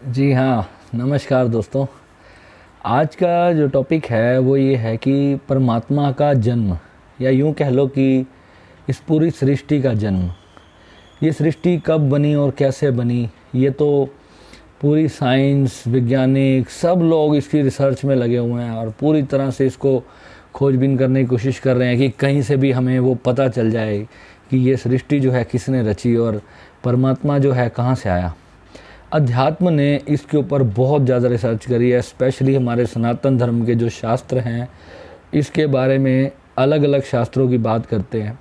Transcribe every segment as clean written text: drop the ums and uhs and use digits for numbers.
जी हाँ, नमस्कार दोस्तों। आज का जो टॉपिक है वो ये है कि परमात्मा का जन्म, या यूँ कह लो कि इस पूरी सृष्टि का जन्म। ये सृष्टि कब बनी और कैसे बनी, ये तो पूरी साइंस, वैज्ञानिक सब लोग इसकी रिसर्च में लगे हुए हैं और पूरी तरह से इसको खोजबीन करने की कोशिश कर रहे हैं कि कहीं से भी हमें वो पता चल जाए कि ये सृष्टि जो है किसने रची और परमात्मा जो है कहाँ से आया। अध्यात्म ने इसके ऊपर बहुत ज़्यादा रिसर्च करी है, स्पेशली हमारे सनातन धर्म के जो शास्त्र हैं इसके बारे में अलग अलग शास्त्रों की बात करते हैं।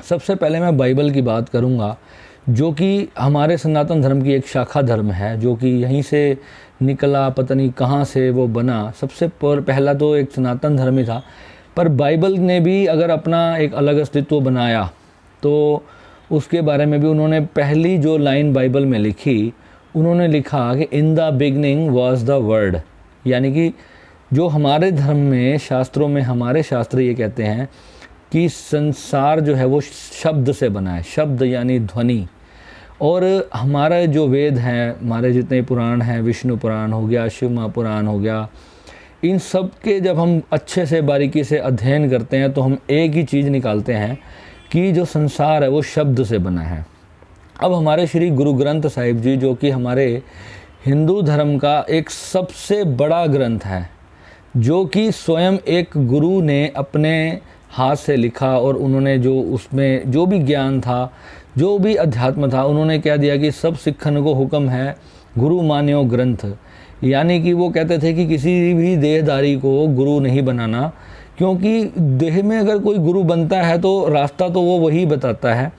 सबसे पहले मैं बाइबल की बात करूंगा, जो कि हमारे सनातन धर्म की एक शाखा धर्म है, जो कि यहीं से निकला, पता नहीं कहाँ से वो बना। सबसे पहला तो एक सनातन धर्म ही था, पर बाइबल ने भी अगर अपना एक अलग अस्तित्व बनाया तो उसके बारे में भी उन्होंने पहली जो लाइन बाइबल में लिखी, उन्होंने लिखा कि in the beginning was the word. यानी कि जो हमारे धर्म में, शास्त्रों में, हमारे शास्त्र ये कहते हैं कि संसार जो है वो शब्द से बना है। शब्द यानी ध्वनि। और हमारा जो वेद हैं, हमारे जितने पुराण हैं, विष्णु पुराण हो गया, शिव महापुराण हो गया, इन सब के जब हम अच्छे से बारीकी से अध्ययन करते हैं तो हम एक ही चीज़ निकालते हैं कि जो संसार है वो शब्द से बना है। अब हमारे श्री गुरु ग्रंथ साहिब जी, जो कि हमारे हिंदू धर्म का एक सबसे बड़ा ग्रंथ है, जो कि स्वयं एक गुरु ने अपने हाथ से लिखा, और उन्होंने जो उसमें जो भी ज्ञान था, जो भी अध्यात्म था, उन्होंने क्या दिया कि सब सिखन को हुक्म है गुरु मान्यो ग्रंथ। यानी कि वो कहते थे कि किसी भी देहधारी को गुरु नहीं बनाना, क्योंकि देह में अगर कोई गुरु बनता है तो रास्ता तो वो वही बताता है,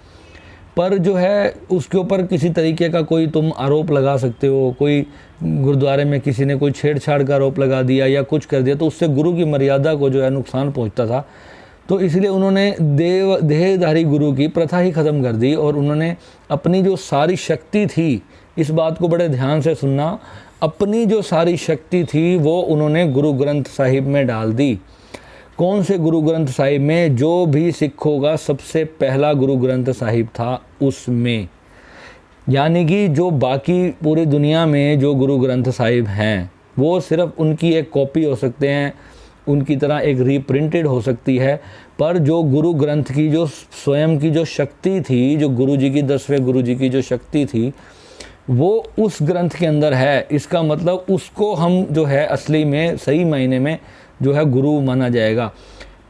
पर जो है उसके ऊपर किसी तरीके का कोई तुम आरोप लगा सकते हो। कोई गुरुद्वारे में किसी ने कोई छेड़छाड़ का आरोप लगा दिया या कुछ कर दिया तो उससे गुरु की मर्यादा को जो है नुकसान पहुंचता था। तो इसलिए उन्होंने देहधारी गुरु की प्रथा ही ख़त्म कर दी, और उन्होंने अपनी जो सारी शक्ति थी, इस बात को बड़े ध्यान से सुनना, अपनी जो सारी शक्ति थी वो उन्होंने गुरु ग्रंथ साहिब में डाल दी। कौन से गुरु ग्रंथ साहिब में? जो भी सिख होगा सबसे पहला गुरु ग्रंथ साहिब था उसमें। यानी कि जो बाकी पूरी दुनिया में जो गुरु ग्रंथ साहिब हैं वो सिर्फ उनकी एक कॉपी हो सकते हैं, उनकी तरह एक रीप्रिंटेड हो सकती है, पर जो गुरु ग्रंथ की जो स्वयं की जो शक्ति थी, जो गुरु जी की 10वें गुरु जी की जो शक्ति थी, वो उस ग्रंथ के अंदर है। इसका मतलब उसको हम जो है असली में, सही मायने में जो है गुरु माना जाएगा।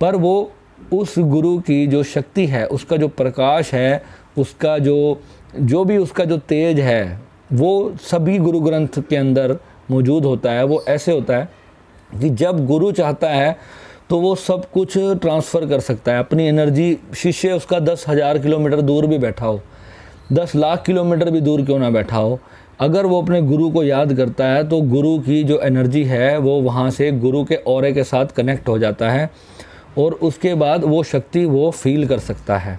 पर वो उस गुरु की जो शक्ति है, उसका जो प्रकाश है, उसका जो भी उसका जो तेज है, वो सभी गुरु ग्रंथ के अंदर मौजूद होता है। वो ऐसे होता है कि जब गुरु चाहता है तो वो सब कुछ ट्रांसफ़र कर सकता है, अपनी एनर्जी। शिष्य उसका 10,000 किलोमीटर दूर भी बैठा हो, 10 लाख किलोमीटर भी दूर क्यों ना बैठा हो, अगर वो अपने गुरु को याद करता है तो गुरु की जो एनर्जी है वो वहाँ से गुरु के ऑरे के साथ कनेक्ट हो जाता है, और उसके बाद वो शक्ति वो फील कर सकता है।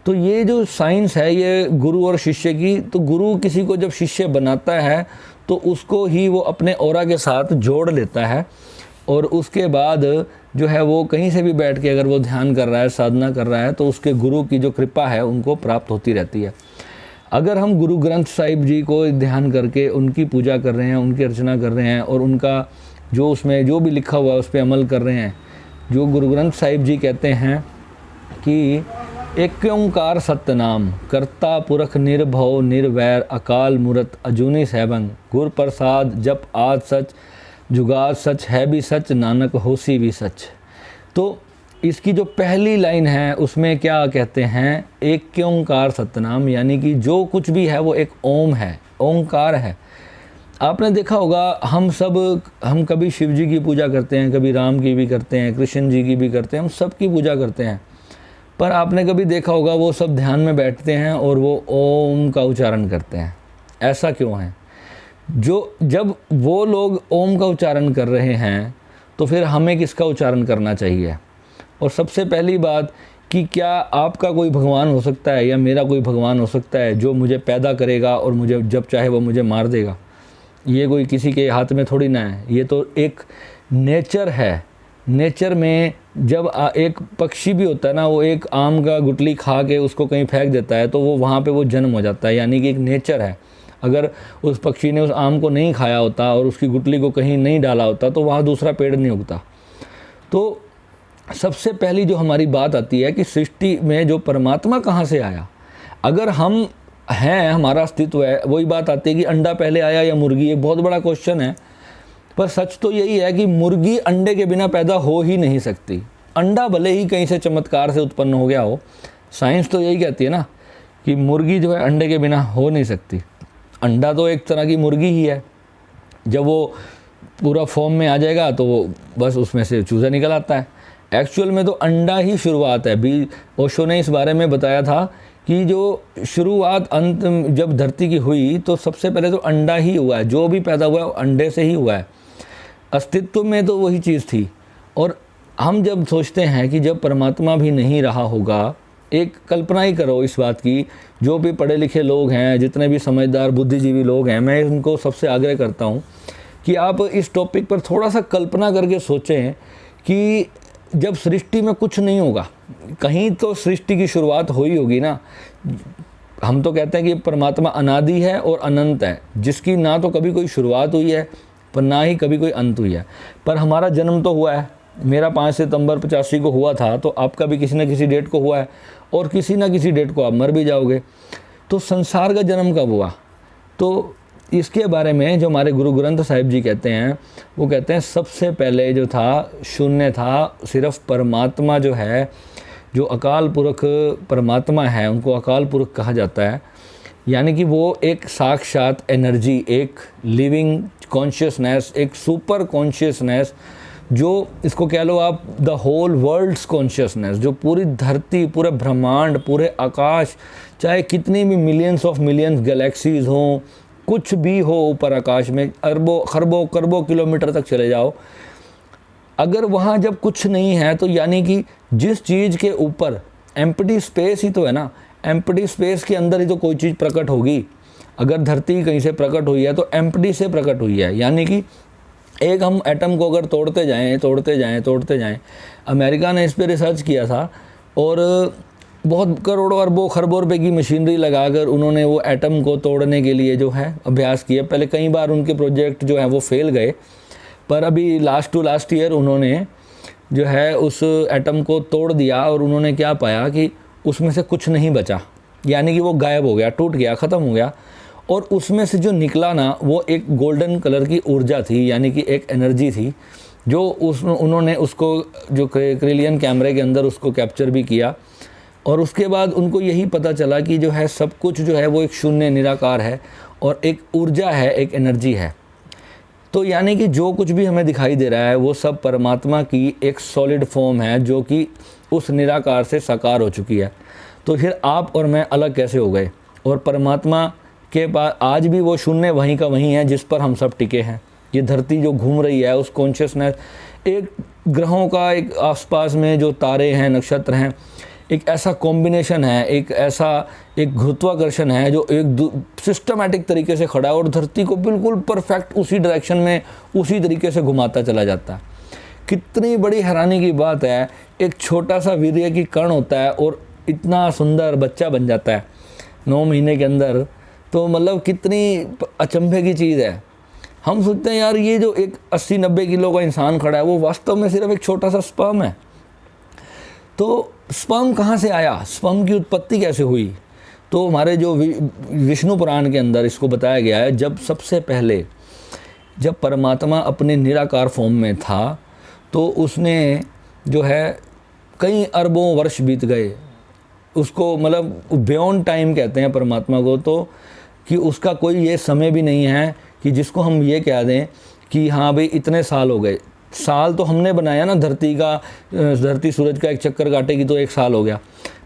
तो ये जो साइंस है ये गुरु और शिष्य की, तो गुरु किसी को जब शिष्य बनाता है तो उसको ही वो अपने ऑरा के साथ जोड़ लेता है, और उसके बाद जो है वो कहीं से भी बैठ के अगर वो ध्यान कर रहा है, साधना कर रहा है, तो उसके गुरु की जो कृपा है उनको प्राप्त होती रहती है। अगर हम गुरु ग्रंथ साहिब जी को ध्यान करके उनकी पूजा कर रहे हैं, उनकी अर्चना कर रहे हैं, और उनका जो उसमें जो भी लिखा हुआ है उस पर अमल कर रहे हैं, जो गुरु ग्रंथ साहिब जी कहते हैं कि एक ओंकार सतनाम, कर्ता पुरख निर्भव निर्वैर, अकाल मूरत अजूनी सैभंग, गुर प्रसाद जप आद सच, जुगाद सच है भी सच, नानक होसी भी सच। तो इसकी जो पहली लाइन है उसमें क्या कहते हैं? एक ओंकार सतनाम, यानी कि जो कुछ भी है वो एक ओम है, ओंकार है। आपने देखा होगा हम कभी शिव जी की पूजा करते हैं, कभी राम की भी करते हैं, कृष्ण जी की भी करते हैं, हम सब की पूजा करते हैं, पर आपने कभी देखा होगा वो सब ध्यान में बैठते हैं और वो ओम का उच्चारण करते हैं। ऐसा क्यों है? जब वो लोग ओम का उच्चारण कर रहे हैं तो फिर हमें किसका उच्चारण करना चाहिए? और सबसे पहली बात कि क्या आपका कोई भगवान हो सकता है या मेरा कोई भगवान हो सकता है जो मुझे पैदा करेगा और मुझे जब चाहे वो मुझे मार देगा? ये कोई किसी के हाथ में थोड़ी ना है, ये तो एक नेचर है। नेचर में जब एक पक्षी भी होता है ना, वो एक आम का गुठली खा के उसको कहीं फेंक देता है तो वो वहाँ पे वो जन्म हो जाता है, यानी कि एक नेचर है। अगर उस पक्षी ने उस आम को नहीं खाया होता और उसकी गुठली को कहीं नहीं डाला होता तो वहाँ दूसरा पेड़ नहीं उगता। तो सबसे पहली जो हमारी बात आती है कि सृष्टि में जो परमात्मा कहाँ से आया। अगर हम हैं, हमारा अस्तित्व है, वही बात आती है कि अंडा पहले आया या मुर्गी, एक बहुत बड़ा क्वेश्चन है। पर सच तो यही है कि मुर्गी अंडे के बिना पैदा हो ही नहीं सकती। अंडा भले ही कहीं से चमत्कार से उत्पन्न हो गया हो, साइंस तो यही कहती है ना कि मुर्गी जो है अंडे के बिना हो नहीं सकती। अंडा तो एक तरह की मुर्गी ही है, जब वो पूरा फॉर्म में आ जाएगा तो वो बस उसमें से चूज़ा निकल आता है। एक्चुअल में तो अंडा ही शुरुआत है। भी ओशो ने इस बारे में बताया था कि जो शुरुआत अंत जब धरती की हुई तो सबसे पहले तो अंडा ही हुआ है, जो भी पैदा हुआ है अंडे से ही हुआ है। अस्तित्व में तो वही चीज़ थी। और हम जब सोचते हैं कि जब परमात्मा भी नहीं रहा होगा, एक कल्पना ही करो इस बात की, जो भी पढ़े लिखे लोग हैं, जितने भी समझदार बुद्धिजीवी लोग हैं, मैं उनको सबसे आग्रह करता हूँ कि आप इस टॉपिक पर थोड़ा सा कल्पना करके सोचें कि जब सृष्टि में कुछ नहीं होगा, कहीं तो सृष्टि की शुरुआत हुई होगी ना। हम तो कहते हैं कि परमात्मा अनादि है और अनंत है, जिसकी ना तो कभी कोई शुरुआत हुई है पर ना ही कभी कोई अंत हुई है। पर हमारा जन्म तो हुआ है, मेरा 5 सितंबर 85 को हुआ था, तो आपका भी किसी न किसी डेट को हुआ है और किसी न किसी डेट को आप मर भी जाओगे। तो संसार का जन्म कब हुआ, तो इसके बारे में जो हमारे गुरु ग्रंथ साहिब जी कहते हैं, वो कहते हैं सबसे पहले जो था शून्य था। सिर्फ परमात्मा जो है, जो अकाल पुरख परमात्मा है, उनको अकाल पुरख कहा जाता है। यानी कि वो एक साक्षात एनर्जी, एक लिविंग कॉन्शियसनेस, एक सुपर कॉन्शियसनेस, जो इसको कह लो आप द होल वर्ल्ड्स कॉन्शियसनेस, जो पूरी धरती, पूरे ब्रह्मांड, पूरे आकाश, चाहे कितनी भी मिलियंस ऑफ मिलियंस गैलेक्सीज हों, कुछ भी हो ऊपर आकाश में, अरबों खरबों करबों किलोमीटर तक चले जाओ, अगर वहाँ जब कुछ नहीं है तो यानी कि जिस चीज़ के ऊपर एम्प्टी स्पेस ही तो है ना, एम्प्टी स्पेस के अंदर ही तो कोई चीज़ प्रकट होगी। अगर धरती कहीं से प्रकट हुई है तो एम्प्टी से प्रकट हुई है। यानी कि एक हम एटम को अगर तोड़ते जाएं, अमेरिका ने इस पर रिसर्च किया था और बहुत करोड़ों अरबों खरबों रुपए की मशीनरी लगाकर उन्होंने वो एटम को तोड़ने के लिए जो है अभ्यास किया। पहले कई बार उनके प्रोजेक्ट जो है वो फेल गए, पर अभी लास्ट ईयर उन्होंने जो है उस एटम को तोड़ दिया और उन्होंने क्या पाया कि उसमें से कुछ नहीं बचा, यानी कि वो गायब हो गया, टूट गया, ख़त्म हो गया। और उसमें से जो निकला ना, वो एक गोल्डन कलर की ऊर्जा थी, यानी कि एक एनर्जी थी, जो उन्होंने उसको जो क्रिलियन कैमरे के अंदर उसको कैप्चर भी किया। और उसके बाद उनको यही पता चला कि जो है सब कुछ जो है वो एक शून्य निराकार है और एक ऊर्जा है, एक एनर्जी है। तो यानी कि जो कुछ भी हमें दिखाई दे रहा है वो सब परमात्मा की एक सॉलिड फॉर्म है, जो कि उस निराकार से साकार हो चुकी है। तो फिर आप और मैं अलग कैसे हो गए? और परमात्मा के पास आज भी वो शून्य वहीं का वहीं है जिस पर हम सब टिके हैं। ये धरती जो घूम रही है, उस कॉन्शियसनेस, एक ग्रहों का एक आसपास में जो तारे हैं, नक्षत्र हैं, एक ऐसा कॉम्बिनेशन है, एक गुरुत्वाकर्षण है जो एक सिस्टमैटिक तरीके से खड़ा है और धरती को बिल्कुल परफेक्ट उसी डायरेक्शन में उसी तरीके से घुमाता चला जाता है। कितनी बड़ी हैरानी की बात है, एक छोटा सा वीर्य की कण होता है और इतना सुंदर बच्चा बन जाता है 9 महीने के अंदर। तो मतलब कितनी अचंभे की चीज़ है। हम सोचते हैं यार ये जो एक 80-90 किलो का इंसान खड़ा है वो वास्तव में सिर्फ एक छोटा सा स्पर्म है। तो स्पर्म कहाँ से आया, स्पर्म की उत्पत्ति कैसे हुई? तो हमारे जो विष्णु पुराण के अंदर इसको बताया गया है, जब सबसे पहले जब परमात्मा अपने निराकार फॉर्म में था तो उसने जो है कई अरबों वर्ष बीत गए, उसको मतलब बियॉन्ड टाइम कहते हैं परमात्मा को, तो कि उसका कोई ये समय भी नहीं है कि जिसको हम ये कह दें कि हाँ भाई इतने साल हो गए। साल तो हमने बनाया ना, धरती सूरज का एक चक्कर काटेगी तो 1 साल हो गया,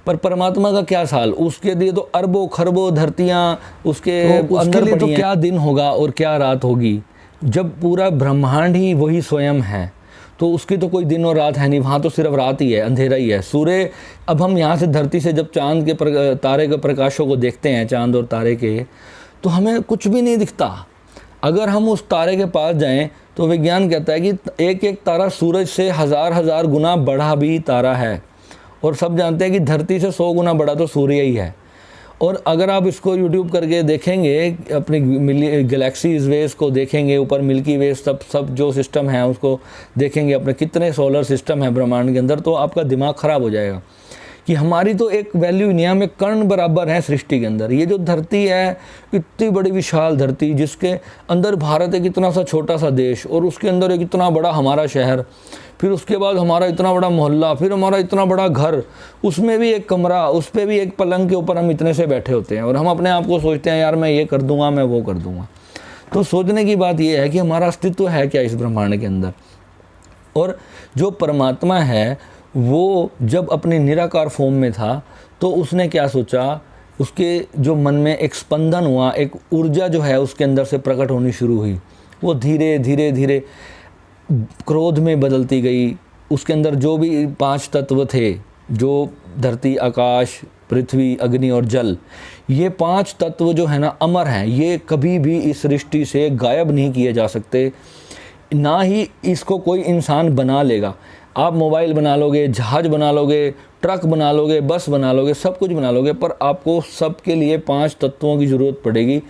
पर परमात्मा का क्या साल? उसके लिए तो अरबों खरबों धरतियाँ उसके अंदर लिए तो क्या दिन होगा और क्या रात होगी। जब पूरा ब्रह्मांड ही वही स्वयं है तो उसकी तो कोई दिन और रात है नहीं, वहाँ तो सिर्फ रात ही है, अंधेरा ही है। सूर्य, अब हम यहाँ से धरती से जब चांद के तारे के प्रकाशों को देखते हैं, चांद और तारे के, तो हमें कुछ भी नहीं दिखता। अगर हम उस तारे के पास जाएं तो विज्ञान कहता है कि एक एक तारा सूरज से 1000 गुना बड़ा भी तारा है। और सब जानते हैं कि धरती से 100 गुना बड़ा तो सूर्य ही है। और अगर आप इसको यूट्यूब करके देखेंगे, अपनी गैलेक्सीज वेज को देखेंगे, ऊपर मिल्की वे सब जो सिस्टम है उसको देखेंगे, अपने कितने सोलर सिस्टम है ब्रह्मांड के अंदर, तो आपका दिमाग ख़राब हो जाएगा कि हमारी तो एक वैल्यू नहीं है, हमें कर्ण बराबर है सृष्टि के अंदर। ये जो धरती है, इतनी बड़ी विशाल धरती, जिसके अंदर भारत एक इतना सा छोटा सा देश, और उसके अंदर एक इतना बड़ा हमारा शहर, फिर उसके बाद हमारा इतना बड़ा मोहल्ला, फिर हमारा इतना बड़ा घर, उसमें भी एक कमरा, उस पर भी एक पलंग के ऊपर हम इतने से बैठे होते हैं, और हम अपने आप को सोचते हैं यार मैं ये कर दूंगा, मैं वो कर दूंगा। तो सोचने की बात ये है कि हमारा अस्तित्व है क्या इस ब्रह्मांड के अंदर। और जो परमात्मा है वो जब अपने निराकार फॉर्म में था तो उसने क्या सोचा, उसके जो मन में एक स्पंदन हुआ, एक ऊर्जा जो है उसके अंदर से प्रकट होनी शुरू हुई। वो धीरे धीरे धीरे क्रोध में बदलती गई। उसके अंदर जो भी 5 तत्व थे, जो धरती, आकाश, पृथ्वी, अग्नि और जल, ये 5 तत्व जो है ना अमर हैं, ये कभी भी इस सृष्टि से गायब नहीं किए जा सकते, ना ही इसको कोई इंसान बना लेगा। आप मोबाइल बना लोगे, जहाज़ बना लोगे, ट्रक बना लोगे, बस बना लोगे, सब कुछ बना लोगे, पर आपको सबके लिए 5 तत्वों की ज़रूरत पड़ेगी।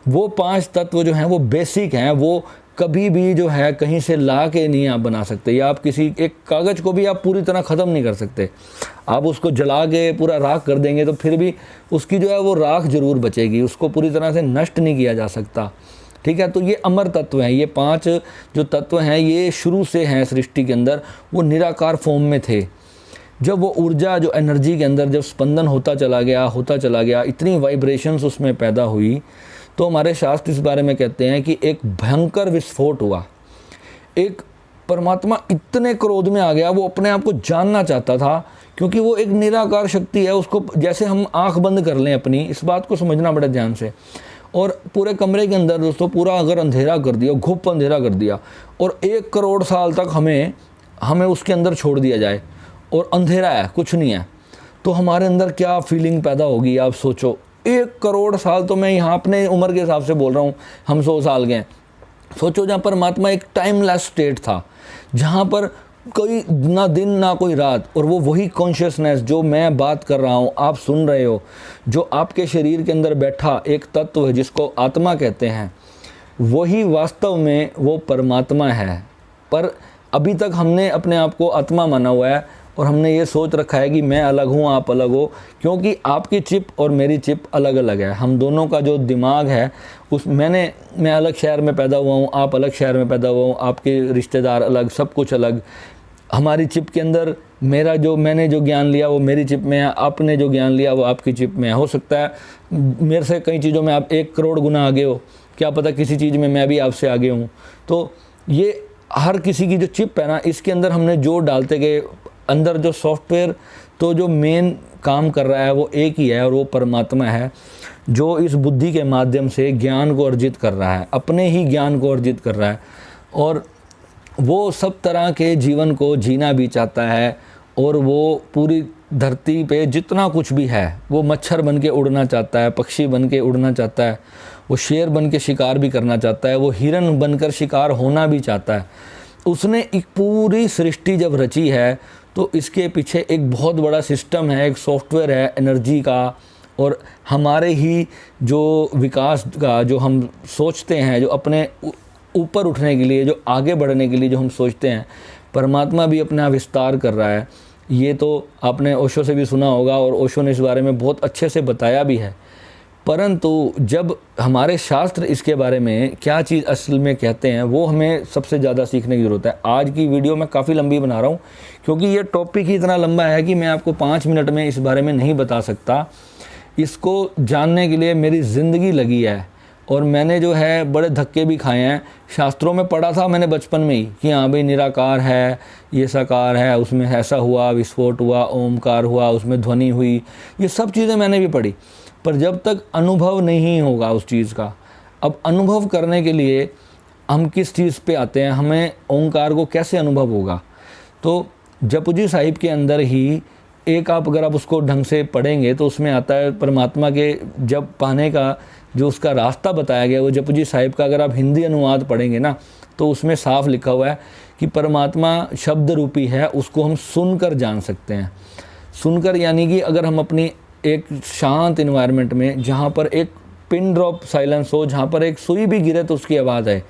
वो 5 तत्व जो हैं वो बेसिक हैं, वो कभी भी जो है कहीं से ला के नहीं आप बना सकते, या आप किसी एक कागज़ को भी आप पूरी तरह ख़त्म नहीं कर सकते। आप उसको जला के पूरा राख कर देंगे तो फिर भी उसकी जो है वो राख ज़रूर बचेगी, उसको पूरी तरह से नष्ट नहीं किया जा सकता। ठीक है, तो ये अमर तत्व हैं। ये 5 जो तत्व हैं ये शुरू से हैं सृष्टि के अंदर, वो निराकार फॉर्म में थे। जब वो ऊर्जा जो एनर्जी के अंदर जब स्पंदन होता चला गया, इतनी वाइब्रेशंस उसमें पैदा हुई, तो हमारे शास्त्र इस बारे में कहते हैं कि एक भयंकर विस्फोट हुआ। एक परमात्मा इतने क्रोध में आ गया, वो अपने आप को जानना चाहता था, क्योंकि वो एक निराकार शक्ति है। उसको जैसे हम आँख बंद कर लें अपनी, इस बात को समझना बड़े ध्यान से, और पूरे कमरे के अंदर दोस्तों पूरा अगर अंधेरा कर दिया, घुप अंधेरा कर दिया, और 1 करोड़ साल तक हमें उसके अंदर छोड़ दिया जाए और अंधेरा है, कुछ नहीं है, तो हमारे अंदर क्या फीलिंग पैदा होगी आप सोचो। 1 करोड़ साल, तो मैं यहाँ अपने उम्र के हिसाब से बोल रहा हूँ, हम 100 साल के हैं। सोचो जहाँ परमात्मा एक टाइमलेस स्टेट था, जहाँ पर कोई ना दिन ना कोई रात, और वो वही कॉन्शियसनेस जो मैं बात कर रहा हूँ, आप सुन रहे हो, जो आपके शरीर के अंदर बैठा एक तत्व है जिसको आत्मा कहते हैं, वही वास्तव में वो परमात्मा है। पर अभी तक हमने अपने आप को आत्मा माना हुआ है, और हमने ये सोच रखा है कि मैं अलग हूँ, आप अलग हो, क्योंकि आपकी चिप और मेरी चिप अलग अलग है। हम दोनों का जो दिमाग है मैं अलग शहर में पैदा हुआ हूँ, आप अलग शहर में पैदा हुआ हूँ, आपके रिश्तेदार अलग, सब कुछ अलग। हमारी चिप के अंदर मैंने जो ज्ञान लिया वो मेरी चिप में है, आपने जो ज्ञान लिया वो आपकी चिप में है। हो सकता है मेरे से कई चीज़ों में आप 1 करोड़ गुना आगे हो, क्या पता किसी चीज़ में मैं भी आपसे आगे हूँ। तो ये हर किसी की जो चिप है ना, इसके अंदर हमने जो डालते गए अंदर जो सॉफ्टवेयर, तो जो मेन काम कर रहा है वो एक ही है, और वो परमात्मा है, जो इस बुद्धि के माध्यम से ज्ञान को अर्जित कर रहा है, अपने ही ज्ञान को अर्जित कर रहा है, और वो सब तरह के जीवन को जीना भी चाहता है। और वो पूरी धरती पे जितना कुछ भी है, वो मच्छर बन के उड़ना चाहता है, पक्षी बन के उड़ना चाहता है, वो शेर बन के शिकार भी करना चाहता है, वो हिरन बनकर शिकार होना भी चाहता है। उसने एक पूरी सृष्टि जब रची है तो इसके पीछे एक बहुत बड़ा सिस्टम है, एक सॉफ्टवेयर है एनर्जी का, और हमारे ही जो विकास का जो हम सोचते हैं, जो अपने ऊपर उठने के लिए, जो आगे बढ़ने के लिए जो हम सोचते हैं, परमात्मा भी अपना विस्तार कर रहा है। ये तो आपने ओशो से भी सुना होगा, और ओशो ने इस बारे में बहुत अच्छे से बताया भी है। परंतु जब हमारे शास्त्र इसके बारे में क्या चीज़ असल में कहते हैं, वो हमें सबसे ज़्यादा सीखने की ज़रूरत है। आज की वीडियो मैं काफ़ी लंबी बना रहा हूँ, क्योंकि ये टॉपिक ही इतना लंबा है कि मैं आपको 5 मिनट में इस बारे में नहीं बता सकता। इसको जानने के लिए मेरी ज़िंदगी लगी है, और मैंने जो है बड़े धक्के भी खाए हैं। शास्त्रों में पढ़ा था मैंने बचपन में ही कि हाँ भाई निराकार है, ये साकार है, उसमें ऐसा हुआ, विस्फोट हुआ, ओमकार हुआ, उसमें ध्वनि हुई, ये सब चीज़ें मैंने भी पढ़ी। पर जब तक अनुभव नहीं होगा उस चीज़ का, अब अनुभव करने के लिए हम किस चीज़ पे आते हैं, हमें ओंकार को कैसे अनुभव होगा। तो जपुजी साहिब के अंदर ही एक अगर आप उसको ढंग से पढ़ेंगे तो उसमें आता है परमात्मा के जब पाने का जो उसका रास्ता बताया गया, वो जपुजी साहिब का अगर आप हिंदी अनुवाद पढ़ेंगे ना, तो उसमें साफ लिखा हुआ है कि परमात्मा शब्द रूपी है, उसको हम सुनकर जान सकते हैं। सुनकर यानी कि अगर हम अपनी एक शांत इन्वायरमेंट में जहाँ पर एक पिन ड्रॉप साइलेंस हो, जहाँ पर एक सुई भी गिरे तो उसकी आवाज़ आए,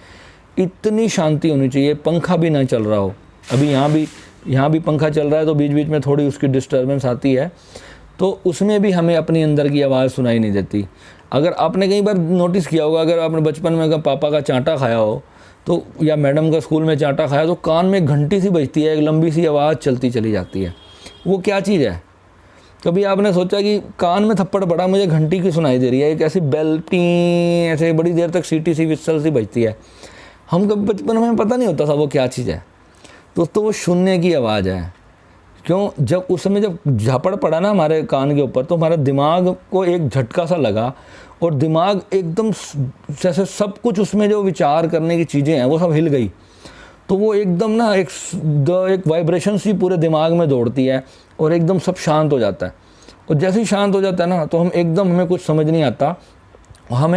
इतनी शांति होनी चाहिए। पंखा भी ना चल रहा हो, अभी यहाँ भी पंखा चल रहा है तो बीच बीच में थोड़ी उसकी डिस्टर्बेंस आती है, तो उसमें भी हमें अपनी अंदर की आवाज़ सुनाई नहीं देती। अगर आपने कई बार नोटिस किया होगा, अगर आपने बचपन में अगर पापा का चांटा खाया हो तो, या मैडम का स्कूल में चांटा खाया, तो कान में घंटी सी बजती है, एक लंबी सी आवाज़ चलती चली जाती है। वो क्या चीज़ है? कभी आपने सोचा कि कान में थप्पड़ पड़ा, मुझे घंटी की सुनाई दे रही है, एक ऐसी बेल टी, ऐसे बड़ी देर तक सीटी सी विस्सल सी बजती है। हम कभी बचपन में पता नहीं होता था वो क्या चीज़ है। दोस्तों वो शून्य की आवाज़ है। क्यों? जब उस समय जब झापड़ पड़ा ना हमारे कान के ऊपर, तो हमारे दिमाग को एक झटका सा लगा और दिमाग एकदम जैसे सब कुछ उसमें जो विचार करने की चीज़ें हैं वो सब हिल गई। तो वो एकदम ना एक वाइब्रेशन सी पूरे दिमाग में दौड़ती है और एकदम सब शांत हो जाता है। और जैसे ही शांत हो जाता है ना, तो हमें कुछ समझ नहीं आता, हम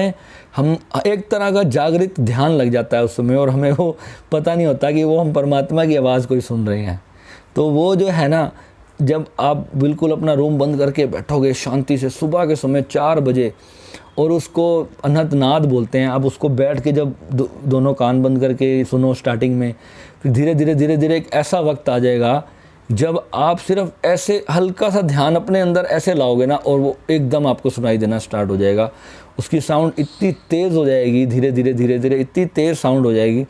एक तरह का जागृत ध्यान लग जाता है उस समय, और हमें वो पता नहीं होता कि वो हम परमात्मा की आवाज़ को ही सुन रहे हैं। तो वो जो है ना, जब आप बिल्कुल अपना रूम बंद करके बैठोगे शांति से सुबह के समय 4 बजे, और उसको अनहत नाद बोलते हैं, आप उसको बैठ के जब दोनों कान बंद करके सुनो स्टार्टिंग में, फिर धीरे धीरे एक ऐसा वक्त आ जाएगा जब आप सिर्फ ऐसे हल्का सा ध्यान अपने अंदर ऐसे लाओगे ना, और वो एकदम आपको सुनाई देना स्टार्ट हो जाएगा। उसकी साउंड इतनी तेज़ हो जाएगी, धीरे धीरे इतनी तेज़ साउंड हो जाएगी,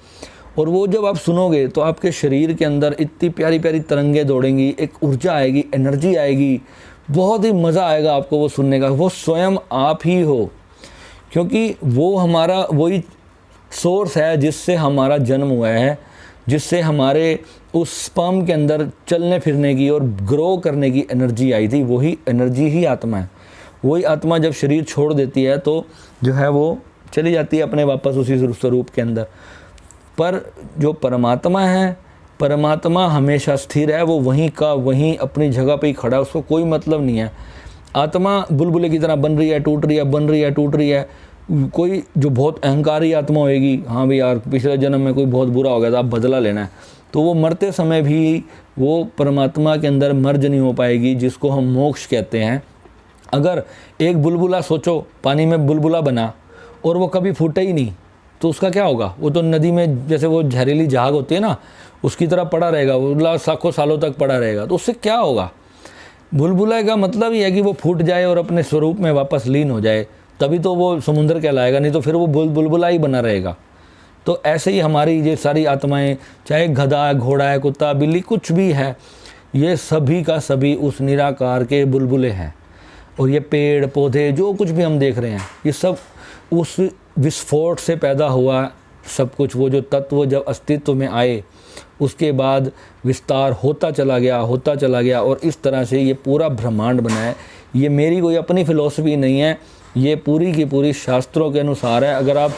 और वो जब आप सुनोगे तो आपके शरीर के अंदर इतनी प्यारी प्यारी तरंगें दौड़ेंगी, एक ऊर्जा आएगी, एनर्जी आएगी, बहुत ही मज़ा आएगा आपको वो सुनने का। वो स्वयं आप ही हो, क्योंकि वो हमारा वही सोर्स है जिससे हमारा जन्म हुआ है, जिससे हमारे उस स्पर्म के अंदर चलने फिरने की और ग्रो करने की एनर्जी आई थी। वही एनर्जी ही आत्मा है। वही आत्मा जब शरीर छोड़ देती है तो जो है वो चली जाती है अपने वापस उसी स्वरूप के अंदर। पर जो परमात्मा है, परमात्मा हमेशा स्थिर है, वो वहीं का वहीं अपनी जगह पे ही खड़ा है, उसको कोई मतलब नहीं है। आत्मा बुलबुले की तरह बन रही है, टूट रही है, बन रही है, टूट रही है। कोई जो बहुत अहंकारी आत्मा होएगी, हाँ भाई यार पिछले जन्म में कोई बहुत बुरा हो गया था, अब बदला लेना है, तो वो मरते समय भी वो परमात्मा के अंदर मर्ज नहीं हो पाएगी, जिसको हम मोक्ष कहते हैं। अगर एक बुलबुला सोचो पानी में बुलबुला बना और वो कभी फूटे ही नहीं, तो उसका क्या होगा? वो तो नदी में जैसे वो जहरीली झाग होती है ना, उसकी तरह पड़ा रहेगा, वो लाखों सालों तक पड़ा रहेगा। तो उससे क्या होगा? बुलबुला का मतलब ही है कि वो फूट जाए और अपने स्वरूप में वापस लीन हो जाए, तभी तो वो समुद्र कहलाएगा, नहीं तो फिर वो बुलबुला ही बना रहेगा। तो ऐसे ही हमारी ये सारी आत्माएं, चाहे गधा, घोड़ा है, कुत्ता, बिल्ली, कुछ भी है, ये सभी का सभी उस निराकार के बुलबुले हैं। और ये पेड़ पौधे जो कुछ भी हम देख रहे हैं, ये सब उस विस्फोट से पैदा हुआ सब कुछ। वो जो तत्व जब अस्तित्व में आए, उसके बाद विस्तार होता चला गया, और इस तरह से ये पूरा ब्रह्मांड बना है। ये मेरी कोई अपनी फिलॉसफी नहीं है, ये पूरी की पूरी शास्त्रों के अनुसार है। अगर आप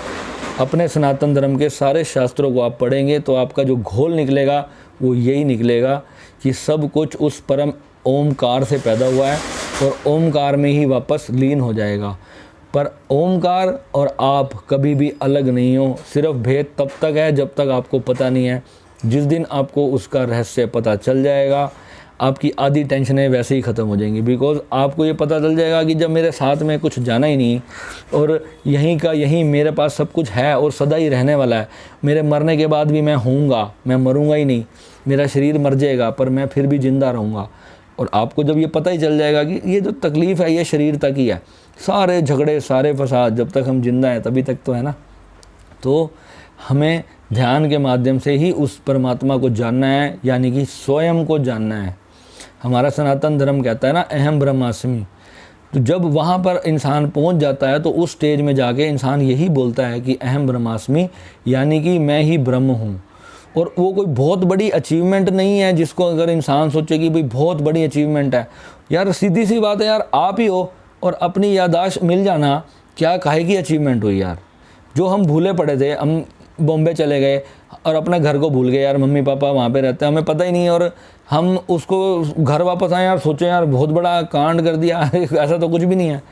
अपने सनातन धर्म के सारे शास्त्रों को आप पढ़ेंगे तो आपका जो घोल निकलेगा वो यही निकलेगा कि सब कुछ उस परम ओमकार से पैदा हुआ है और ओमकार में ही वापस लीन हो जाएगा। पर ओमकार और आप कभी भी अलग नहीं हो। सिर्फ भेद तब तक है जब तक आपको पता नहीं है। जिस दिन आपको उसका रहस्य पता चल जाएगा, आपकी आधी टेंशनें वैसे ही ख़त्म हो जाएंगी। बिकॉज़ आपको ये पता चल जाएगा कि जब मेरे साथ में कुछ जाना ही नहीं और यहीं का यहीं मेरे पास सब कुछ है और सदा ही रहने वाला है, मेरे मरने के बाद भी मैं हूँगा, मैं मरूँगा ही नहीं, मेरा शरीर मर जाएगा पर मैं फिर भी ज़िंदा रहूँगा। और आपको जब ये पता ही चल जाएगा कि ये जो तकलीफ़ है ये शरीर तक ही है, सारे झगड़े सारे फसाद जब तक हम जिंदा हैं तभी तक तो है ना। तो हमें ध्यान के माध्यम से ही उस परमात्मा को जानना है, यानी कि स्वयं को जानना है। हमारा सनातन धर्म कहता है ना, अहम ब्रह्मास्मि। तो जब वहाँ पर इंसान पहुँच जाता है तो उस स्टेज में जाके इंसान यही बोलता है कि अहम ब्रह्मास्मि, यानी कि मैं ही ब्रह्म हूँ। और वो कोई बहुत बड़ी अचीवमेंट नहीं है जिसको अगर इंसान सोचे कि भाई बहुत बड़ी अचीवमेंट है। यार सीधी सी बात है यार, आप ही हो और अपनी याददाश्त मिल जाना क्या काहे की अचीवमेंट हुई यार। जो हम भूले पड़े थे, हम बॉम्बे चले गए और अपने घर को भूल गए यार, मम्मी पापा वहाँ पे रहते हैं, हमें पता ही नहीं, और हम उसको घर वापस आए यार, सोचें यार बहुत बड़ा कांड कर दिया ऐसा तो कुछ भी नहीं है।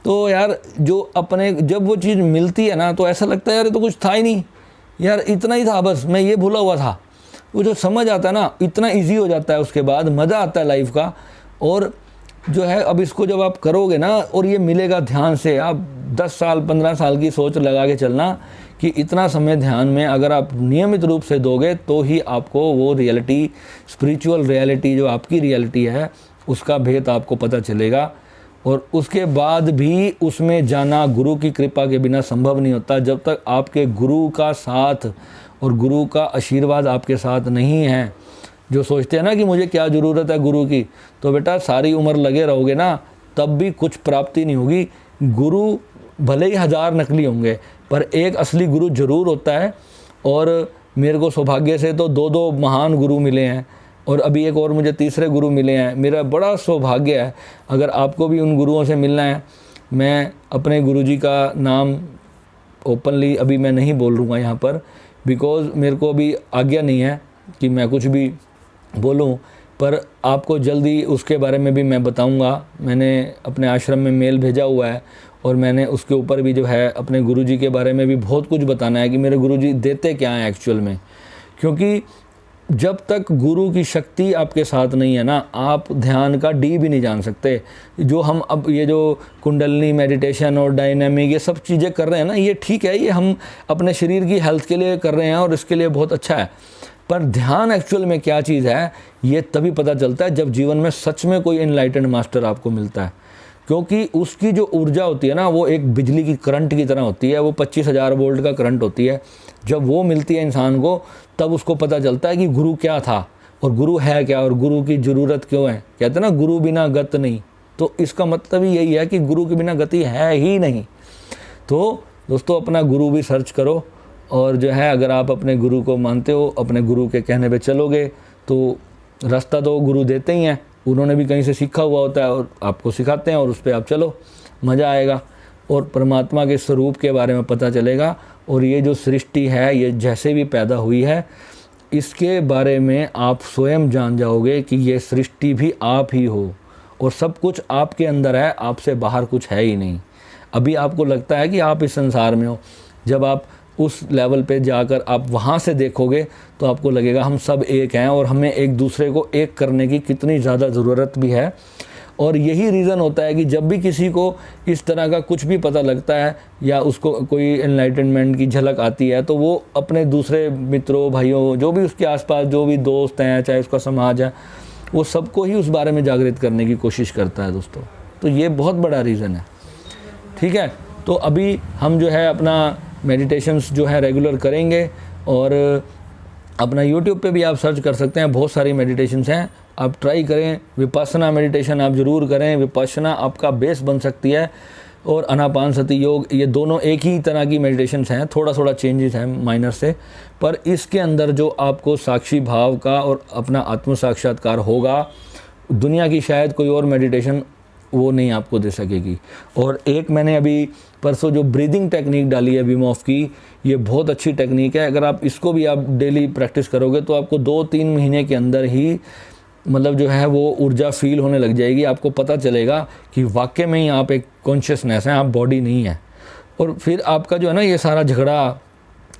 तो यार जो अपने जब वो चीज़ मिलती है ना तो ऐसा लगता है यार ये तो कुछ था ही नहीं यार, इतना ही था बस, मैं ये भूला हुआ था। वो जो समझ आता है ना, इतना ईजी हो जाता है, उसके बाद मज़ा आता है लाइफ का। और जो है अब इसको जब आप करोगे ना और ये मिलेगा ध्यान से, आप 10 साल 15 साल की सोच लगा के चलना कि इतना समय ध्यान में अगर आप नियमित रूप से दोगे तो ही आपको वो रियलिटी, स्पिरिचुअल रियलिटी जो आपकी रियलिटी है उसका भेद आपको पता चलेगा। और उसके बाद भी उसमें जाना गुरु की कृपा के बिना संभव नहीं होता। जब तक आपके गुरु का साथ और गुरु का आशीर्वाद आपके साथ नहीं है, जो सोचते हैं ना कि मुझे क्या ज़रूरत है गुरु की, तो बेटा सारी उम्र लगे रहोगे ना तब भी कुछ प्राप्ति नहीं होगी। गुरु भले ही 1000 नकली होंगे पर एक असली गुरु जरूर होता है। और मेरे को सौभाग्य से तो 2 महान गुरु मिले हैं और अभी एक और मुझे तीसरे गुरु मिले हैं। मेरा बड़ा सौभाग्य है। अगर आपको भी उन गुरुओं से मिलना है, मैं अपने गुरुजी का नाम ओपनली अभी मैं नहीं बोल लूँगा यहाँ पर, बिकॉज़ मेरे को अभी आज्ञा नहीं है कि मैं कुछ भी बोलूं, पर आपको जल्दी उसके बारे में भी मैं बताऊंगा। मैंने अपने आश्रम में मेल भेजा हुआ है और मैंने उसके ऊपर भी जो है अपने गुरुजी के बारे में भी बहुत कुछ बताना है कि मेरे गुरुजी देते क्या हैं एक्चुअल में। क्योंकि जब तक गुरु की शक्ति आपके साथ नहीं है ना, आप ध्यान का डी भी नहीं जान सकते। जो हम अब ये जो कुंडलनी मेडिटेशन और डायनामिक ये सब चीज़ें कर रहे हैं ना, ये ठीक है, ये हम अपने शरीर की हेल्थ के लिए कर रहे हैं और इसके लिए बहुत अच्छा है। पर ध्यान एक्चुअल में क्या चीज़ है ये तभी पता चलता है जब जीवन में सच में कोई एनलाइटेंड मास्टर आपको मिलता है। क्योंकि उसकी जो ऊर्जा होती है ना वो एक बिजली की करंट की तरह होती है, वो 25,000 वोल्ट का करंट होती है। जब वो मिलती है इंसान को तब उसको पता चलता है कि गुरु क्या था और गुरु है क्या और गुरु की ज़रूरत क्यों है। कहते हैं ना गुरु बिना गत नहीं, तो इसका मतलब ही यही है कि गुरु के बिना गति है ही नहीं। तो दोस्तों अपना गुरु भी सर्च करो और जो है अगर आप अपने गुरु को मानते हो, अपने गुरु के कहने पे चलोगे तो रास्ता तो गुरु देते ही हैं, उन्होंने भी कहीं से सीखा हुआ होता है और आपको सिखाते हैं और उस पर आप चलो, मज़ा आएगा और परमात्मा के स्वरूप के बारे में पता चलेगा। और ये जो सृष्टि है ये जैसे भी पैदा हुई है इसके बारे में आप स्वयं जान जाओगे कि ये सृष्टि भी आप ही हो और सब कुछ आपके अंदर है, आपसे बाहर कुछ है ही नहीं। अभी आपको लगता है कि आप इस संसार में हो, जब आप उस लेवल पे जाकर आप वहाँ से देखोगे तो आपको लगेगा हम सब एक हैं और हमें एक दूसरे को एक करने की कितनी ज़्यादा ज़रूरत भी है। और यही रीज़न होता है कि जब भी किसी को इस तरह का कुछ भी पता लगता है या उसको कोई एनलाइटनमेंट की झलक आती है तो वो अपने दूसरे मित्रों भाइयों जो भी उसके आसपास जो भी दोस्त हैं चाहे उसका समाज है वो सबको ही उस बारे में जागृत करने की कोशिश करता है दोस्तों। तो ये बहुत बड़ा रीज़न है। ठीक है, तो अभी हम जो है अपना मेडिटेशंस जो है रेगुलर करेंगे और अपना यूट्यूब पे भी आप सर्च कर सकते हैं, बहुत सारी मेडिटेशंस हैं, आप ट्राई करें। विपश्यना मेडिटेशन आप ज़रूर करें, विपश्यना आपका बेस बन सकती है। और आनापानसति योग ये दोनों एक ही तरह की मेडिटेशंस हैं, थोड़ा थोड़ा चेंजेस हैं माइनर से, पर इसके अंदर जो आपको साक्षी भाव का और अपना आत्म साक्षात्कार होगा दुनिया की शायद कोई और मेडिटेशन वो नहीं आपको दे सकेगी। और एक मैंने अभी परसों जो ब्रीदिंग टेक्निक डाली है विम होफ की, ये बहुत अच्छी टेक्निक है। अगर आप इसको भी आप डेली प्रैक्टिस करोगे तो आपको 2-3 महीने के अंदर ही मतलब जो है वो ऊर्जा फील होने लग जाएगी। आपको पता चलेगा कि वाकई में ही आप एक कॉन्शियसनेस है, आप बॉडी नहीं है। और फिर आपका जो है ना ये सारा झगड़ा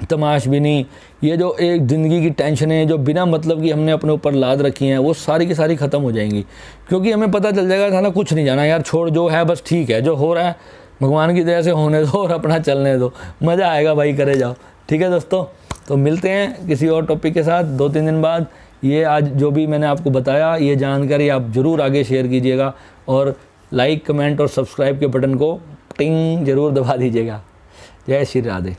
तमाशबीनी, ये जो एक ज़िंदगी की टेंशनें जो बिना मतलब की हमने अपने ऊपर लाद रखी हैं वो सारी की सारी ख़त्म हो जाएंगी। क्योंकि हमें पता चल जाएगा था ना कुछ नहीं जाना यार, छोड़ जो है बस ठीक है, जो हो रहा है भगवान की दया से होने दो और अपना चलने दो, मज़ा आएगा भाई, करे जाओ। ठीक है दोस्तों, तो मिलते हैं किसी और टॉपिक के साथ 2-3 दिन बाद। ये आज जो भी मैंने आपको बताया ये जानकारी आप ज़रूर आगे शेयर कीजिएगा और लाइक कमेंट और सब्सक्राइब के बटन को टिंग ज़रूर दबा दीजिएगा। जय श्री राधे।